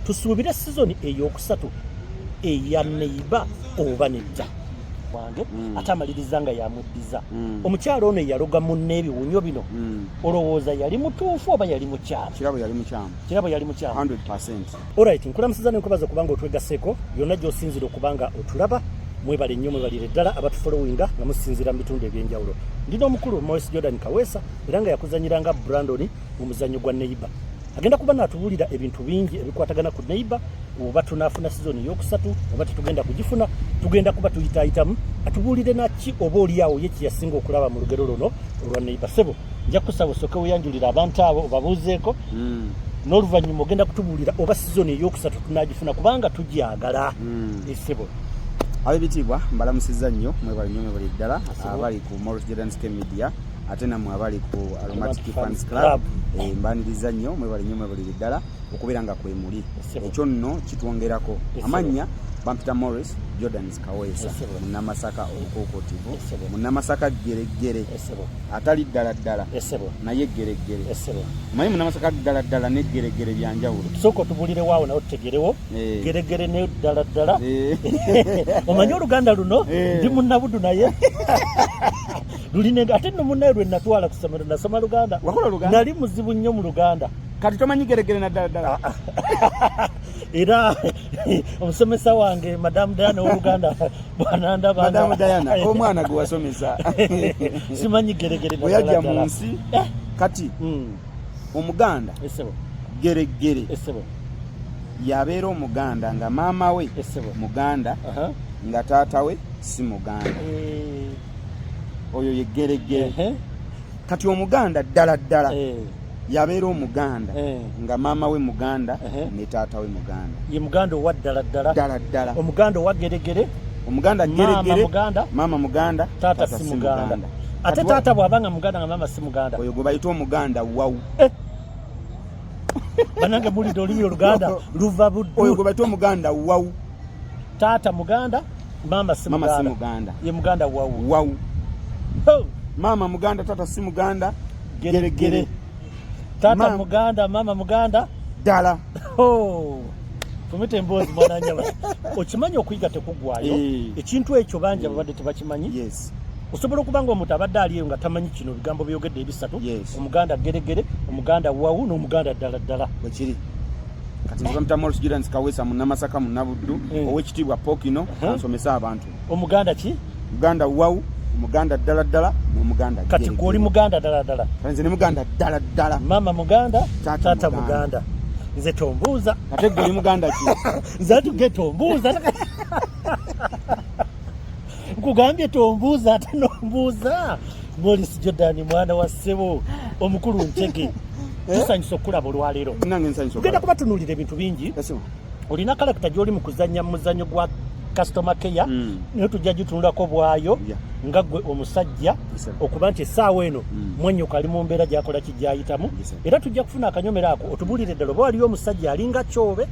tusuubire sizoni eyokusatu eya neiba oba nedda wange ate amaliriza nga yamuddiza omukyalo ono yaloga munne ebiwunyo bino olowooza yali mutuufu oba yali mukyamu? Kirabo yali mukyamu. 100%. Alright, nkulamusiza nenkubaza kubanga otwegaseeko yonna gy'osinzira okubanga otulaba. Mwebale nnyo mwebalire ddala abatufollowinga nga musinzira mu bitundu ebyenjawulo. Ndina omukulu Morris Jordan Kaweesa era nga yakuzanyiranga Brandon mu muzannyo gwa neiba. Agenda kuba natubuulira ebintu bingi ebikwatagana ku neiba, oba tunaafuna sizoni eyokusatu oba tetugenda kugifuna, tugenda kuba tuyitaayitamu atubuulire naki oba oliawo ye kyeyasinga okulaba mu lugero luno olwa neiba. Sebo nja kusaba osooke weeyanjulira abantu abo obabuuzeeko n'oluvannyuma ogenda kutubuulira oba sizoni eyokusatu tunagifuna kubanga tugyagala. Sebo ab'ebitiibwa mbalamusizza nnyo mwebali nnyo mwebali ddala abali ku Morris Jordan Media ate nammwe abali ku Aromatic Fans Club mbaniriza nnyo mwebali nnyo mwebali ddala okubeera nga kwemuli. Ekyo nno kitwongerako amannya bampita Morris Jordan Kaweesa munnamasaka omukookotivu munnamasaka geregere atali ddala ddala naye geregere naye munnamasaka ddala ddala ne geregere byanjawulo. Soko tubulire waawo nawe tutegerewo geregere ne ddala ddala omanyi oluganda luno ndi munnabudu naye lulinenga ate nno munnaye lwe natwala ku ssomero nasoma luganda nali muzibu nnyo mu luganda kati tomanyi geregere na ddala ddala era omusomesa wange Madam Diana w'Oluganda bwananda banga Madam Diana omwana gwe wasomesa simanyi geregere bwe yajja mu nsi kati omuganda geregere yabeera omuganda nga maama we muganda nga taata we si muganda oyo ye geregere. Kati omuganda ddala ddala yabeera omuganda nga maama we muganda ne taata we muganda. Ye muganda owa ddala ddala omuganda owa geregere omuganda geregere maama muganda taata si muganda. Ate taata bw'abanga muganda nga maama si muganda oyo gwe bayita omuganda wawu. Banange bulidde olulimi oluganda luva buddu. Oyo gwe bayita omuganda wawu. Taata muganda maama si muganda ye muganda wawu. Maama muganda taata si muganda geregere. Tata muganda mama muganda ddala. Tumite emboozi mwana nyama okimanyi okuyiga tekugwayo ekintu ekyo bangi abadde tebakimanyi. Osobola okubanga omuntu abadde aliyo nga tamanyi kino bigambo byogedde ebisatu omuganda geregere omuganda wawu n'omuganda ddala ddala bwekiri. Kati nzibamita Morris Jordan Kaweesa munnamasaka munnabuddu ow'ekitiibwa Pokino ansomesa abantu. Omuganda ki? Muganda wawu omuganda ddala ddala n'omuganda kati gw'oli muganda ddala ddala. Nze ne muganda ddala ddala. Mama muganda taata muganda. Nze tombuuza ate gw'oli muganda ki? Nze atuge tombuuza nkugambye tombuuza ate nombuuza. Morris Jordan mwana wa ssebo omukulu Ntege tusanyusa okulaba olwaleero. Tugenda kuba tunuulira ebintu bingi. Olina kalakita gy'oli mu kuzannya mu muzannyo gwa customer care niyo tujja gitunulako bwayo nga gwe omusajja okuba nti essaawa eno mwennyuka ali mu mbeera gyakola kijayitamu era tujja kufuna akanyomero ako otubulire ddala oba waliyo omusajja alinga Kyobe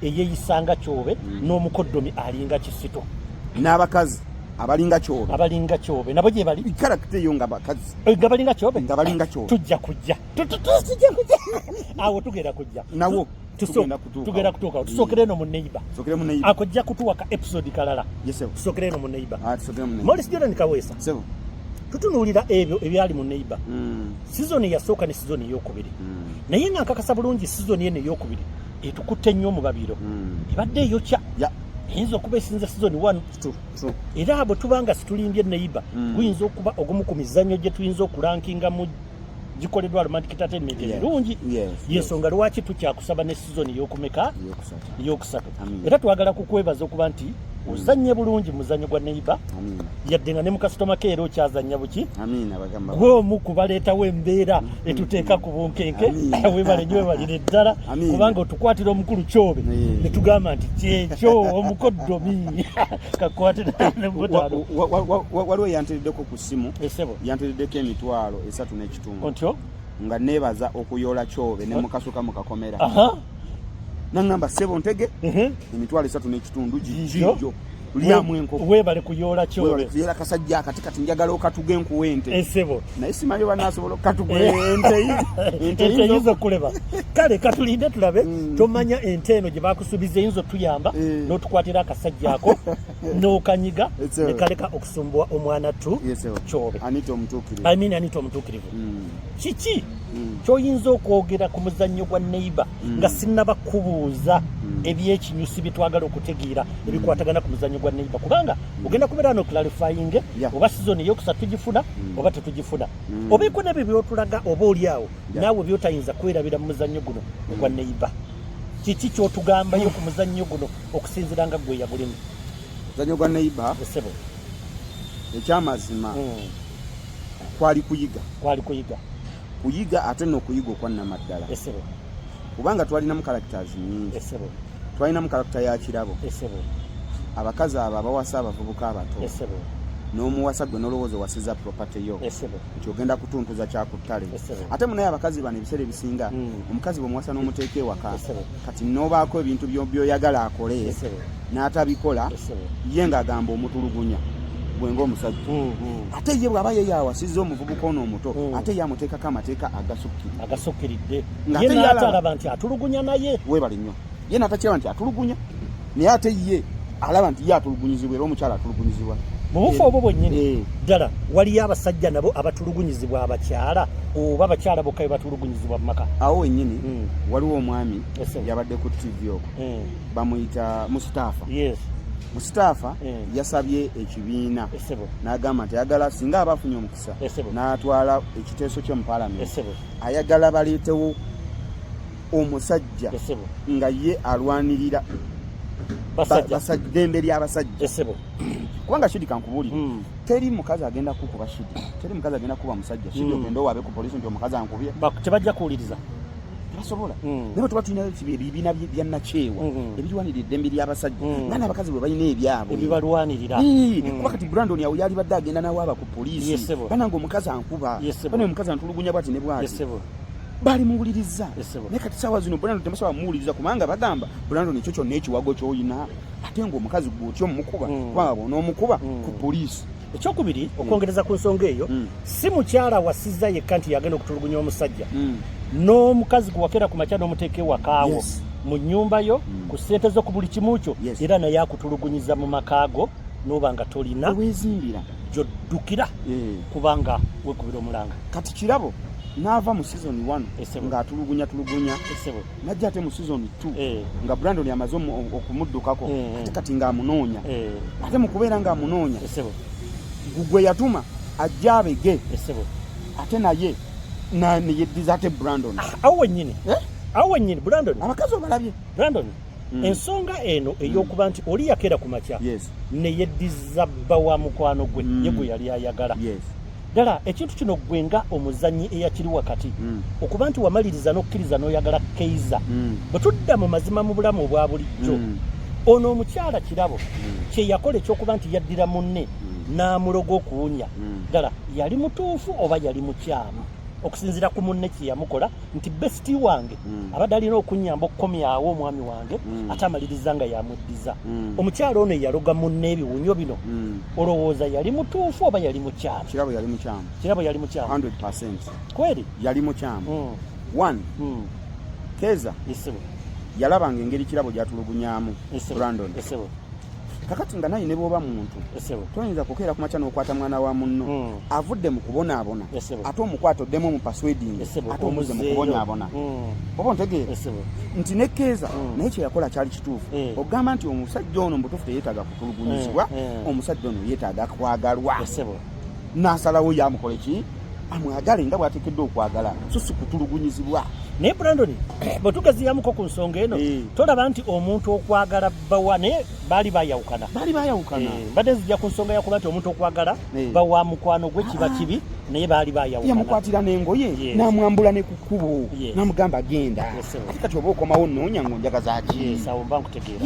eyeeyisanga Kyobe n'omukoddomi alinga Kisito n'abakazi abalinga Kyobe nabo gye bali karakita eyo nga bakazi nga balinga Kyobe tujja kujja awo tugenda kujja nawo tugenda kutuuka tusookere eno mu neiba akojja kutuwaka episode kalala tusookere eno mu neiba. Morris Jordan Kaweesa tutunuulira ebyo ebyali mu neiba sizoni yasooka ne sizoni eyokubiri naye nga nkakasa bulungi sizoni eno eyokubiri etukutte nnyo mu babiro ebadde eyokya eyinza okuba esinza sizoni 1 era abo tubanga situlimbye neiba guyinza okuba ogumu ku mizannyo gye tuyinza okulankinga mu gikoleddwa Aromatic Entertainment ebirungi yensonga lwaki tukyakusaba ne sizoni eyokusatu era twagala kukwebaza okuba nti ozannye bulungi muzannyo gwa neiba yadde nga ne mu customer care okyazannya buki gwe omu kubaleetawo embeera etuteeka ku bunkenke webale nnyo webalire ddala kubanga otukwatira omukulu Kyobe ne tugamba nti kyekyo omukoddomi kakwate nemugotaano waliwo yantereddeko ku ssimu yantereddeko emitwalo 3.5 nga neebaza okuyoola Kyobe ne mukasuka mu kakomera nangamba ssebo Ntege emitwalo 3.5 gijjo lyamu enkoko webale kuyola kyobe kuyola kasajja akati kati njagala okatuge nkuwente esebo naye simanyi banasobola okatuge ente yizo kuleba kale katulinde tulabe tomanya ente eno gye bakusubiza yinzo tuyamba n'otukwatira akasajja ako n'okanyiga ne kaleka okusumbwa omwana tu kyobe anita omutuukirivu anita omutuukirivu kiki kyoyinza okwogera ku muzannyo gwa neighbor nga sinnaba kubuuza ebyekinyusi bye twagala okutegeera ebikwatagana ku muzannyo gwa neighbor kubanga ogenda kubeera no clarifying oba season eyokusatu tugifuna oba tetugifuna obeeko nebyo byotulaga oba oliawo naawe byotayinza kwerabira mu muzannyo guno ogwa neighbor kiki kyotugambayo ku muzannyo guno okusinziira nga gwe yabulimu muzannyo gwa neighbor ekyamazima kwali kuyiga ate n'okuyiga okwannamaddala kubanga twalinamu characters nyingi twalinamu character ya kirabo abakazi abo abawasa abavubuka abato n'omuwasa gwe n'olowooza wasiza property yo nti ogenda kutuntuza kyakuttale ate munaye abakazi bano ebiseera ebisinga omukazi bwemuwasa n'omuteeka ewaka kati n'obaako ebintu byoyagala akole n'atabikola ye ng'agamba omutulugunya gwenga omusajja ate ye bw'aba ye awasizza omuvubuka ono omuto ate ye amuteekako amateeka agasukkiridde ye n'atalaba nti atulugunya naye weebale nnyo ye n'atakiraba nti atulugunya naye ate ye alaba nti ye atulugunyizibwa era omukyala atulugunyizibwa mu bufo obwo bwennyini ddala waliyo abasajja nabo abatulugunyizibwa abakyala oba abakyala bokka batulugunyizibwa mu maka awo wennyini waliwo omwami yabadde ku tv okwo bamuyita Mustafa yasabye ekibiina n'agamba nti ayagala singa abafunye omukisa n'atwala ekiteeso ky'omupaalamenti ayagala baleetewo omusajja nga ye alwanirira ddembe ly'abasajja kubanga Shidi kankubuulira teri mukazi agenda kukuba Shidi teri mukazi agenda kuba musajja Shidi ogenda owabe ku poliisi nti omukazi ankubye tebajja kuwuliriza tebasobola naye tuba tulina ebibiina byannakyewa ebirwanirira eddembe ly'abasajja naye abakazi bwe balina ebyabwe ebibalwanirira kuba kati Brandon awo yali badde agenda nawe aba ku poliisi bananga omukazi ankuba bana omukazi antulugunya bwati ne bwati bali muwuliriza naye kati saawa zino Brandon temasobola muwuliriza kubanga bagamba Brandon ekyo kyonna ekiwago ky'olina ate ng'omukazi gw'otyo mumukuba kubanga bw'onoomukuba ku poliisi ekyokubiri okwongereza ku nsonga eyo si mukyala wasizza yekka nti yagenda okutulugunya omusajja n'omukazi guwakera ku makya n'omuteeka ewakaawo mu nnyumba yo ku ssente zo ku buli kimu kyo era naye akutulugunyiza mu makaago n'oba nga tolina weezimbira gy'oddukira kubanga wekubira omulanga kati kirabo n'ava mu season 1 ng'atulugunya najja ate mu season 2 nga Brandon yamaze okumuddukako ate kati ng'amunoonya ate mu kubeera ng'amunoonya gwe yatuma ajja abege ate naye neyeddiza ate Brandon awo wennyini Brandon abakazi obalabye Brandon ensonga eno ey'okuba nti oli yakeera ku makya neyeddiza bba wa mukwano gwe ye gwe yali ayagala ddala ekintu kino gwe nga omuzannyi eyakiri wakati okuba nti wamaliriza n'okkiriza n'oyagala Keiza bwe tudda mu mazima mu bulamu obwa bulijjo ono omukyala kirabo kye yakola ekyokuba nti yaddira munne n'amuloga okuwunya ddala yali mutuufu oba yali mukyamu okusinziira ku munne kye yamukola nti besiti wange abadde alina okunyamba okukomyawo omwami wange ate amaliriza nga yamuddiza omukyala ono yaloga munne ebiwunyo bino olowooza yali mutuufu oba yali mukyamu kirabo yali mukyamu 100% kweri yali mukyamu Keza yalabanga engeri kirabo gyatulugunyaamu Brandon kakati nga naye ne bw'oba muntu toyinza kukeera ku makya n'okwata mwana wa munno avudde mu kubonaabona ate omukwata oddemu mu persuading ate omuzze mu kubonyaabona oba ontegeera nti ne Keza naye kye yakola kyali kituufu ogamba nti omusajja ono mubutuufu teyeetaaga kutulugunyizibwa omusajja ono yeetaaga kwagalwa n'asalawo yamukole ki amwagale nga bw'ateekeddwa okwagala so si kutulugunyizibwa naye Brandon bwe tugaziyamuko ku nsonga eno tolaba nti omuntu okwagala bawa naye baali bayawukana mbadde nzija ku nsonga yakuba nti omuntu okwagala bawa mukwano gwe kiba kibi naye baali bayawukana yamukwatira n'engoye n'amwambula ne ku kkubo n'amugamba genda ate kati oba okomawo nnoonya ng'onjagaza ki awo mba nkutegeera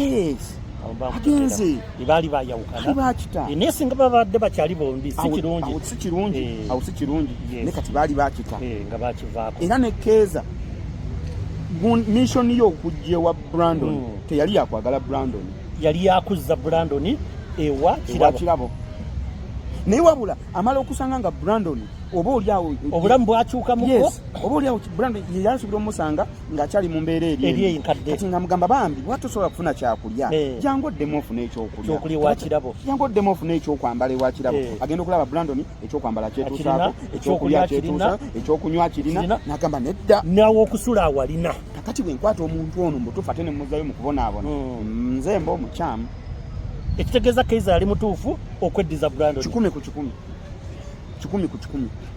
agenze baali bayawukana naye singa babadde bakyali bombi si kirungi ne kati baali bakita nga bakivaako era ne Keza mission yo okujja wa Brandon teyali yakwagala Brandon yali yakuzza Brandon ewa kirabo naye wabula amala okusanga nga Brandon oba oliawo obulamu bwakyuka muko oba oliawo Brandon yasubira omusanga ng'akyali mu mbeera eri kati nga mugamba bambi watosobola kufuna kyakulya jangu oddemu ofuna ekyokulya wa kirabo jangu oddemu ofuna ekyokwambala ewa kirabo agenda okulaba Brandon ekyokwambala kyetuusaako ekyokulya kyetuusa ekyokunywa kirina n'agamba nedda nawe okusula awalina kakati bwe nkwata omuntu ono mbutuufu ate ne muzzayo mu kubonaabona nze mba omukyamu ekitegeeza Kaiza yali mutuufu okweddiza Brandon 100 ku 10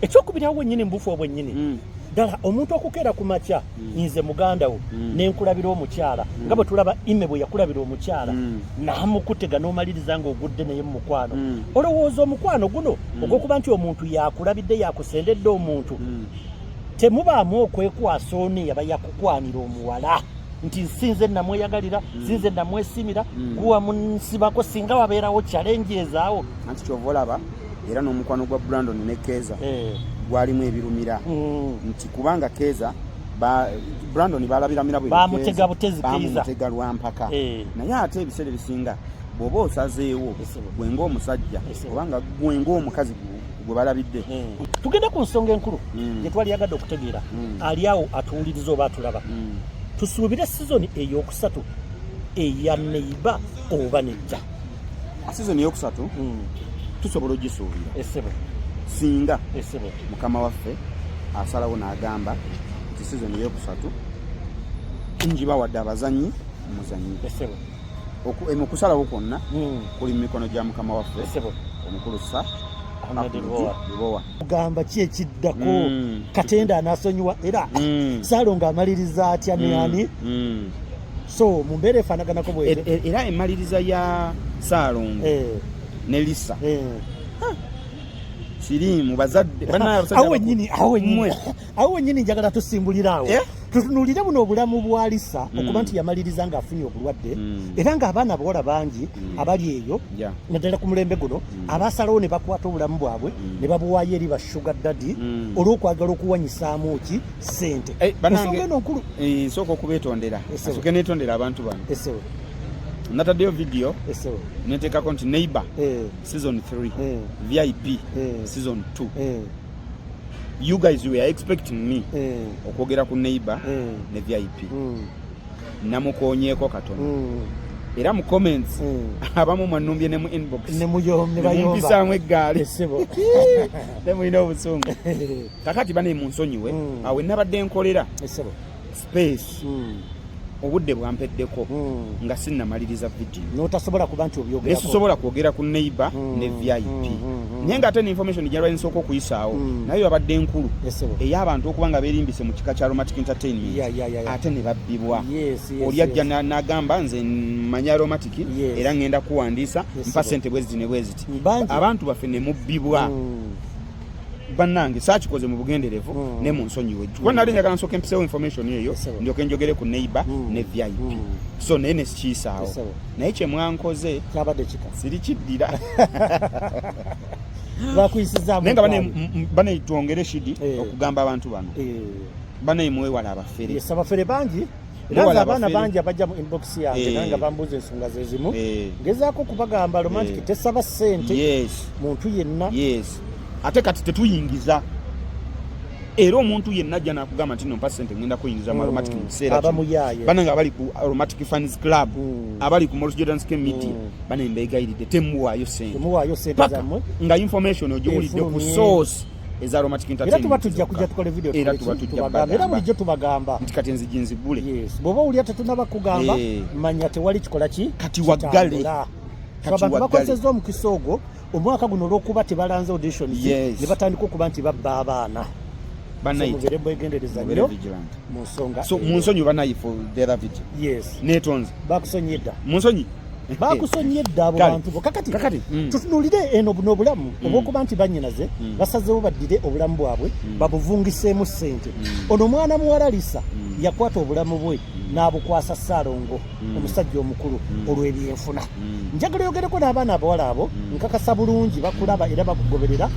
ekyokubirawo wennyini mbufu obwennyini ddala omuntu okukeera ku makya nze muganda wo nenkulabira omukyala nga bwe tulaba ime bwe yakulabira omukyala namukutega n'omaliriza ng'ogudde naye mu mukwano olowooza omukwano guno ogw'okuba nti omuntu yakulabidde yakusendedde omuntu temubaamu okwekwasa oni yaba yakukwanira omuwala nti sinze namweyagalira sinze namwesimira guwa munsibako singa wabeerawo challenge ezaawo anti kyova olaba era n'omukwano gwa Brandon ne Keza gwalimu ebirumira nti kubanga Keza Brandon balabiramira bamutega butezi bamutega lwampaka naye ate ebiseera ebisinga bw'oba osazeewo gwenga omusajja kubanga gwenga omukazi gwe balabidde tugenda ku nsonga enkulu gye twali yagadde okutegeera ali awo atuwuliriza oba atulaba tusuubire sizoni eyokusatu eya Neighbour oba nedda sizoni eyokusatu tusobola ogisuubira singa mukama waffe asalawo n'agamba nti sizoni eyokusatu njibawadde abazanyi muzanyi okusalawo kwonna kuli mu mikono gya mukama waffe omukulu sa Libowa kugamba ki ekiddako Katenda anasonyiwa era Saalongo amaliriza atya nani so mu mbeera efaanaganako bwete era emaliriza ya Saalongo ne Lisa sirimu bazadde awo wennyini njagala tusimbuliraawo tutunuulire buno obulamu bwa Lisa okuba nti yamaliriza ng'afunye obulwadde era ng'abaana bawala bangi abali eyo naddala ku mulembe guno abaasalawo ne bakwata obulamu bwabwe ne babuwaayo eri ba sugar daddy olw'okwagala okuwanyisaamu ki ssente ensonga eno nkulu nsooka okubeetondera asooke neetondera abantu bano nataddeyo video neteekako nti Neighbour season 3 VIP season 2 you guys were expecting me okwogera ku Neighbour ne VIP namukoonyeeko katono era mu comments abamu mwanumbye ne mu inbox nemuyombebayombisamu eggaali nemulina obusungu kakati bane mu nsonyiwe awe nabadde nkolera space obudde bwampeddeko nga sinnamaliriza video n'otasobola kuba nti obyogera nesusobola kwogera ku Neighbour ne VIP naye ng'ate n'information gyalwali nsooka okuyisaawo naye abadde enkulu ey'abantu okuba nga beerimbise mu kika kya Aromatic Entertainment ate ne babbibwa oli ajja n'agamba nze manya Aromatic era ngenda kuwandiisa mpa ssente bwe ziti ne bwe ziti abantu baffe ne mubbibwa bannange saakikoze mu bugenderevu ne mu nsonyiwe kuba nali njagala nsooka empiseewo information eyo ndyoke njogere ku Neighbour ne VIP so naye ne sikiyisaawo naye kye mwankoze sirikiddira naye nga bane twongere shidi okugamba abantu bano bane mwewala abafere bangi era abaana bangi abajja mu inbox yange nanga bambuuza ensonga ze zimu ngezaako kubagamba Romantic tesaba ssente muntu yenna ate kati tetuyingiza era omuntu yenna ajja nakugamba nti nompa ssente ngenda kuyingiza mu Aromatic mu kiseera bana nga bali ku Aromatic Fans Club abali ku Morris Jordan Scheme Media bana mbegayiridde temuwaayo ssente zammwe nga information ogiwulidde ku source eza Aromatic Entertainment era tuba tujja kujja tukole video era tubagamba era bulijjo tubagamba nti kati nzigi nzigule bw'oba wulya tetunaba kugamba manya tewali kikola ki kati waggale abantu bakozesa omukisa ogwo omwaka guno olw'okuba tebalanze audition ne batandika okuba nti babba abaana mubere bwegendereza nnyo mu nsonga mu nsonyi banayifu the video neetonze bakusonye edda mu nsonyi bakusonye edda abo bantu bo kakati tutunuulire eno buno obulamu obw'okuba nti bannyinaze basazeewo baddire obulamu bwabwe babuvungiseemu ssente ono omwana muwala Lisa yakwata obulamu bwe n'abukwasa Saalongo omusajja omukulu olw'ebyenfuna njagala yogereko n'abaana abawala abo nkakasa bulungi bakulaba era bakugoberera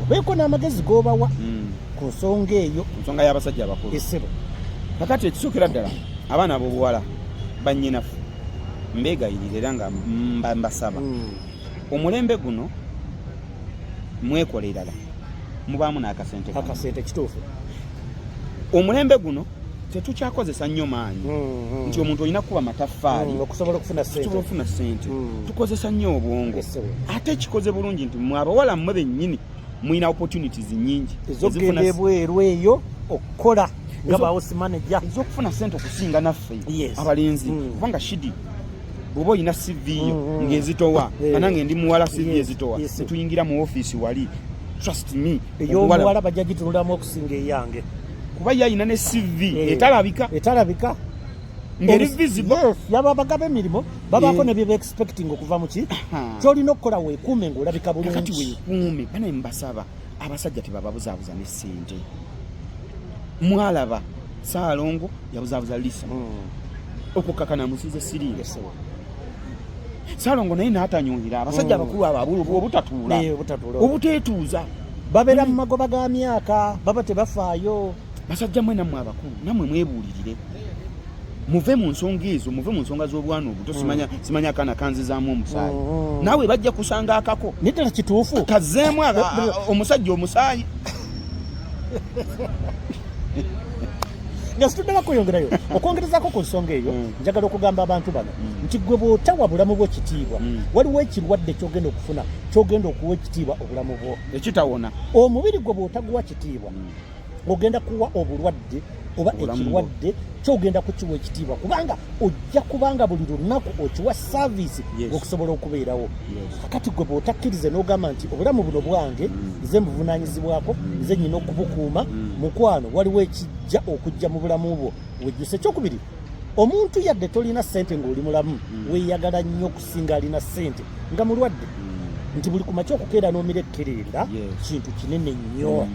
obeeko n'amagezi g'obawa ku nsonga eyo nsonga y'abasajja abakulu esebo kakati ekisookera ddala abaana ab'obuwala bannyinafu mbegayirira era nga mbasaba omulembe guno mwekolerera mubaamu n'akasente kituufu. Omulembe guno tetukyakozesa nnyo maanyi nti omuntu olina kuba mataffaali okusobola okufuna ssente. Tukozesa nnyo obwongo. Ate ekikoze bulungi nti mwe abawala mmwe bennyini mulina opportunities nnyingi ez'okugenda ebweru eyo okukola nga bahouse manager ez'okufuna ssente okusinga naffe abalenzi kubanga shidi bw'oba olina CV yo ng'ezitowa nange ndi muwala CV ezitowa netuyingira mu ofiisi wali trust me ey'omuwala bajja gitunulamu okusinga eyange kuba yayina ne CV etalabika ngeri visible yababagaba emirimu babaako ne bye expecting okuva mu ki kyolina okukola weekuume ng'olabika bulungi kati weekuume banaye mbasaba abasajja tebababuzaabuza ne ssente mwalaba Saalongo yabuzaabuza Lisa okukakana musize siriire Saalongo naye n'atanyuhira abasajja abakulu abo obutatuula obuteetuuza babeera mu magoba ga myaka baba tebafaayo. Basajja mwe nammwe abakulu nammwe mwebuulirire muve mu nsonga ezo muve mu nsonga z'obwana obuto simanya akaana kanzizaamu omusaayi naawe bajja kusanga akako nedala kituufu kazeemu omusajja omusaayi nga situddala kuyongerayo okwongerezaako ku nsonga eyo njagala okugamba abantu bano nti gwe bw'otawa bulamu bwo ekitiibwa waliwo ekirwadde kyogenda okufuna kyogenda okuwa ekitiibwa obulamu bwo ekitawona. Omubiri gwe bw'otaguwa kitiibwa ogenda kuwa obulwadde oba ekirwadde kyogenda kukiwa ekitiibwa kubanga ojja kubanga buli lunaku okiwa saavisi okusobola okubeerawo. Kakati gwe bw'otakkirize n'ogamba nti obulamu buno bwange nze mbuvunaanyizibwako nze nnyina okubukuuma mukwano waliwo ekijja okujja mu bulamu bwo wejjusa. Ekyokubiri omuntu yadde tolina ssente ng'oli mulamu weeyagala nnyo okusinga alina ssente nga mulwadde nti buli kumakya okukeera n'omira ekkerenda kintu kinene nnyo.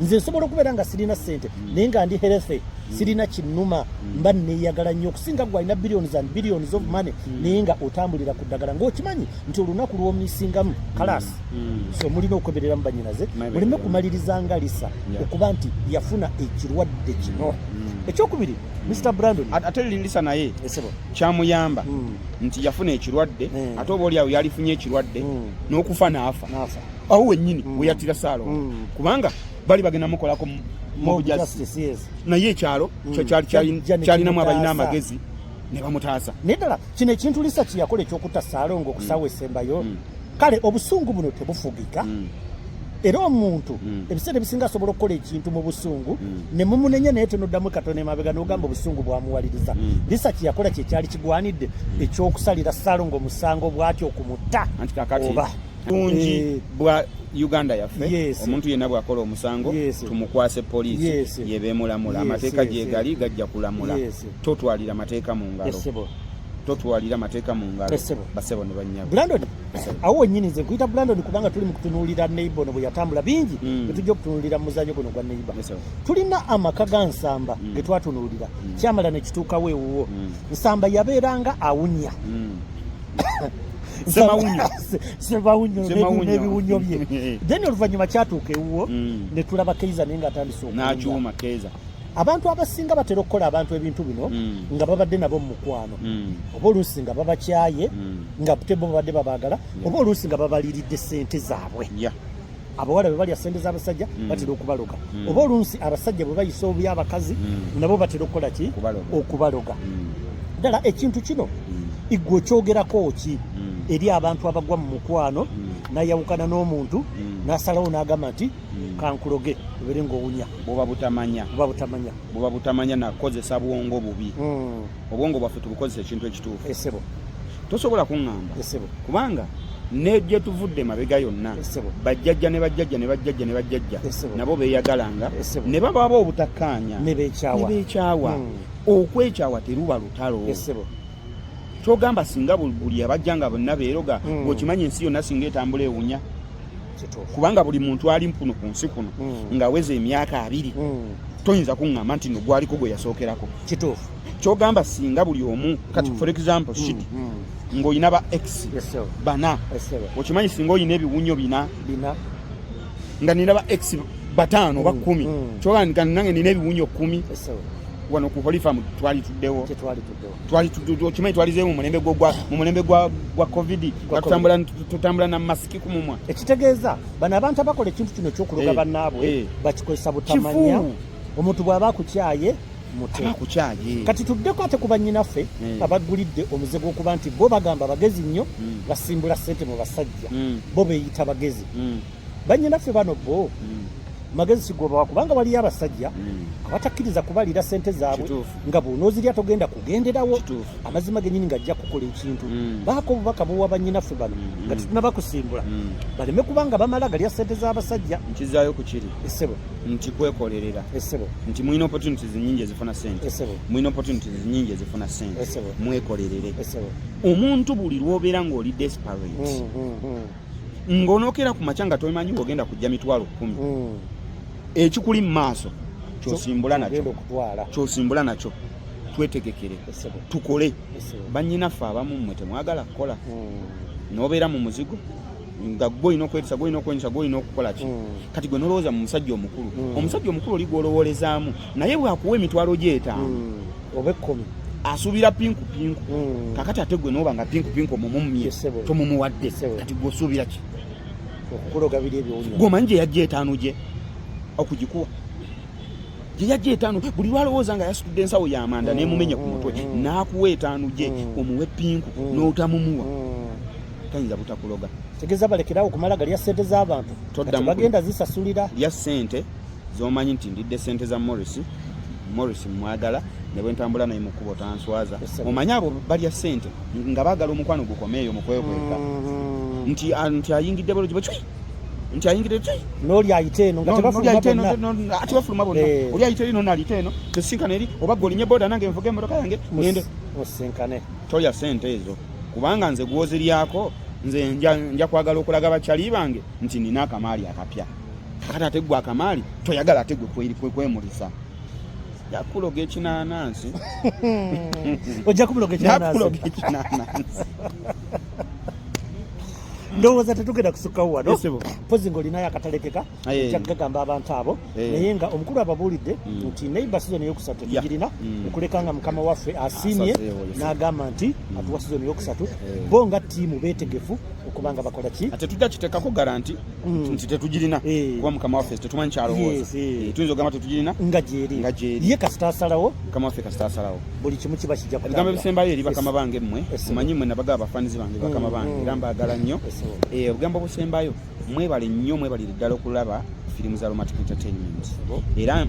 Nze nsobola okubeera nga sirina ssente naye nga ndi healthy sirina kinnuma mba neeyagala nnyo okusinga gwe alina billions and billions of money naye nga otambulira ku ddagala ng'okimanyi nti olunaku lw'omuisingamu kalaasi. So mulina okweberera mu bannyinaze muleme kumaliriza nga Lisa okuba nti yafuna ekirwadde kino. Ekyokubiri Mr. Brandon ate Lisa naye kyamuyamba nti yafuna ekirwadde ate oba oliawo yalifunye ekirwadde n'okufa n'afa awo wennyini weyatira Saalongo kubanga bali bagenda mukolako mu justice naye ekyalo kyalinamu abalina amagezi ne bamutaasa. Nedala kino ekintu Lisa kyeyakola ekyokutta Saalongo okusaawa esembayo kale obusungu buno tebufugika era omuntu ebiseera ebisinga asobola okukola ekintu mu busungu ne mumunenya naye tenoddamu katono emabega n'ogamba obusungu bwamuwaliriza. Lisa kyeyakola kyekyali kigwanidde ekyokusalira Saalongo omusango bw'atyo okumutta oba bungi bwa Uganda yaffe omuntu yenna bw'akola omusango tumukwase poliisi yebeemulamula amateeka gyegali gajja kulamula totwalira amateeka mu ngalo totwalira amateeka mu ngalo basebo ne bannyabo. Brandon awo wennyini nze nkuyita Brandon kubanga tuli mu kutunuulira neighbor bwe yatambula bingi bwe tujja okutunuulira mu muzannyo guno gwa neighbor. Tulina amaka ga Nsamba ge twatunuulira kyamala ne kituukawo ewuwo. Nsamba yabeeranga awunya Semawunyo n'ebiwunyo bye. Then oluvannyuma kyatuuka ewuwo ne tulaba Keiza naye ng'atandise n'akyuma Keiza. Abantu abasinga batera okukola abantu ebintu bino nga babadde nabo mu mukwano oba oluusi nga babakyaye nga tebo babadde babaagala oba oluusi nga babaliridde ssente zaabwe. Abawala bwe balya ssente z'abasajja batera okubaloga oba oluusi abasajja bwe bayisa obubi abakazi nabo batera okukola ki okubaloga. Ddala ekintu kino igwe okyogerako ki eri abantu abagwa mu mukwano nayawukana n'omuntu n'asalawo n'agamba nti kankuloge obere ng'owunya bw'oba butamanya nakozesa bwongo bubi. Obwongo bwaffe tubukozesa ekintu ekituufu. Tosobola kuŋŋamba kubanga negye tuvudde mabega yonna bajjajja ne bajjajja nabo beeyagalanga ne babaaba obutakkaanya ne beekyawa. Okwekyawa teruba lutalo. Kyogamba singa buli abajjanga bonna beeroga ng'okimanyi ensi yonna singa etambula ewunya kubanga buli muntu ali mpuno ku nsi kuno ng'aweza emyaka 2 toyinza kuŋŋamba nti no gwaliko gwe yasookerako. Kituufu. Kyogamba singa buli omu kati for example shidi ng'olina ba X bana okimanyi singa olina ebiwunyo 4 nga nina ba X 5 oba 10 kyogamba nange nina ebiwunyo 10 wano ku Holy Farm twali tuddewo kimanyi twalizeemu mu mulembe gwa covid tutambula na masiki ku mumwa ekitegeeza bano abantu abakola ekintu kino ekyokuloga bannaabwe bakikozesa butamanya omuntu bw'aba akukyaye kati tuddeko ate ku bannyinaffe abaggulidde omuze gw'okuba nti bo bagamba bagezi nnyo basimbula ssente mu basajja bo beeyita bagezi bannyinaffe bano bo magezi kigobawa kubanga waliyo abasajja abatakkiriza kubalira ssente zaabwe nga bw'onoozirya togenda kugenderawo amazima gennyini ng'ajja kukola ekintu baako obubaka buwa bannyinaffe bano nga tetunabakusimbula baleme kubanga bamala galya ssente z'abasajja nkizaayo ku kiri essebo nti kwekolerera essebo nti mulina opportunities nnyingi ezifuna ssente mulina opportunities nnyingi ezifuna ssente mwekolerere omuntu buli lw'obeera ng'oli desperate ng'onookera ku makya nga tomanyi ng'ogenda kujja mitwalo 10 ekikuli mu maaso kyosimbula nakyo twetegekere tukole bannyinaffe abamu mmwe temwagala kukola n'obeera mu muzigo nga gwe olina okwetisa gwe olina okwenyisa gwe olina okukola ki kati gwe nolowooza mu musajja omukulu omusajja omukulu oli gw'olowoolezaamu naye bw'akuwa emitwalo gy'etaano oba 10 asuubira pinku kakati ate gwe n'oba nga pinku omumumye tomumuwadde kati gw'osuubira ki okukuloga biri ebyowulira gw'omanyi gye yajja etaano gye okugikuwa gye yajja etaano buli lwalowooza nga yasitudde ensawo y'amanda n'emumenye ku mutwe n'akuwa etaano gye omuwe pinku n'otamumuwa tayinza butakuloga tegeeza balekerawo okumala galya ssente z'abantu kati bagenda zisasulira lya ssente z'omanyi nti ndidde ssente za Morris mwagala ne bwe ntambula naye mu kkubo tanswaza omanyi abo balya ssente nga baagala omukwano gukomeeyo mu kwekweka nti ayingidde balogi nti ayingidde n'oli ayite eno nga ate bafuluma bonna oli ayite eno n'alite eno tesinkana eri oba gwe olinye boda nange nvuga emmotoka yange ngende musinkane tolya ssente ezo kubanga nze gwoziryako nze nja kwagala okulaga bakyali bange nti nina akamaali akapya kakati ate gwe akamaali toyagala ate gwe kwemulisa yakuloga ekinanansi ojja kumuloga ekinanansi ndowooza tetugenda kusukkawo wano mpozi ng'olinayo akatalekeka kyakagamba abantu abo naye nga omukulu ababuulidde nti neiba sizoni eyokusatu tugirina okuleka nga mukama waffe asiimye n'agamba nti atuwa sizoni eyokusatu bo nga ttiimu beetegefu okuba nga bakola ki ate tujja kiteekako garanti nti tetugirina kuba mukama waffe tetumanyi kyalowooza tuyinza ogamba tetugirina nga gyeri ye kasita asalawo mukama waffe kasita asalawo buli kimu kiba kijja ebigambo ebisembayo eri bakama bange mmwe omanyi mmwe nabagaba abafanizi bange bakama bange era mbaagala nnyo obugambo busembayo mwebale nnyo mwebalire ddala okulaba firimu za Romantic Entertainment era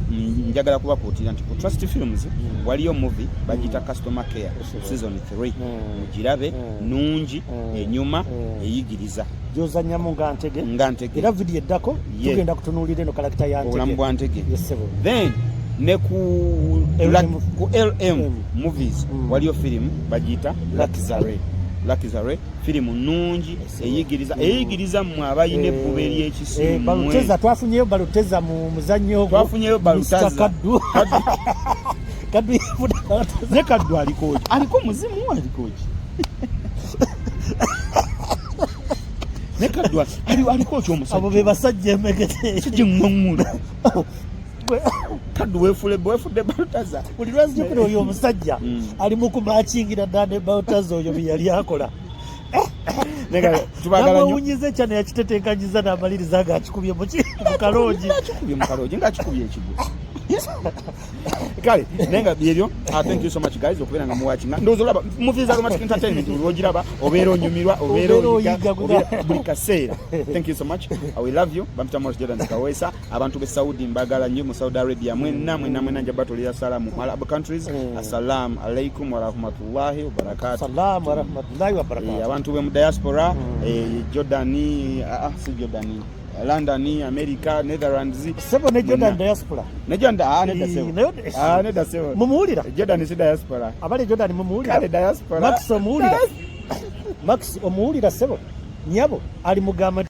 njagala kubakuutira nti ku Trust Films waliyo movie bagiyita Customer Care season 3 mugirabe nungi enyuma eyigiriza gyozannyamu nga ntege era vidiyo eddako tugenda kutunuulira eno kalakita ya ntege obulamu bwa ntege then ne ku LM movies waliyo firimu bagiyita Lucky Zare firimu nungi eyigiriza mmwe abayina ebbuba ery'ekisimu baluteza twafunyeyo baluteza mu muzannyo ogwo twafunyeyo balutaza kaddu ne kaddu alikoki aliko muzimu alikoki ne kaddu alikoki omusajja abo be basajja emegete kijiŋŋoŋŋula kaddu weefudde balutaza buli lwazijukira oyo omusajja ali mu kumakingira ddala balutaza oyo bye yali akola namwewunyiza ekyano yakiteteekanyiza n'amaliriza ng'akikubye mu kaloogi ng'akikubye ekigwo kale naye nga byebyo thank you so much guys okubeera nga muwachinga ndowooza olaba movies za Romantic Entertainment olwogiraba obeera onyumirwa obeera oyiga buli kaseera thank you so much we love you bampita Morris Jordan Kaweesa abantu be Saudi mbagala nnyo mu Saudi Arabia mwenna njabatolera salamu mu Arab countries assalamu alaikum wa rahmatullahi wa barakatuh assalamu wa rahmatullahi wa barakatuh abantu be mu diaspora Jordani si Jordani London, America, Netherlands. Sebo ne Jordan diaspora. Ne Jordan neda sebo. Mumuwulira. Jordan si diaspora. Abali Jordan mumuwulira. Kale diaspora. Max omuwulira. Max omuwulira sebo. Nyabo ali mugamba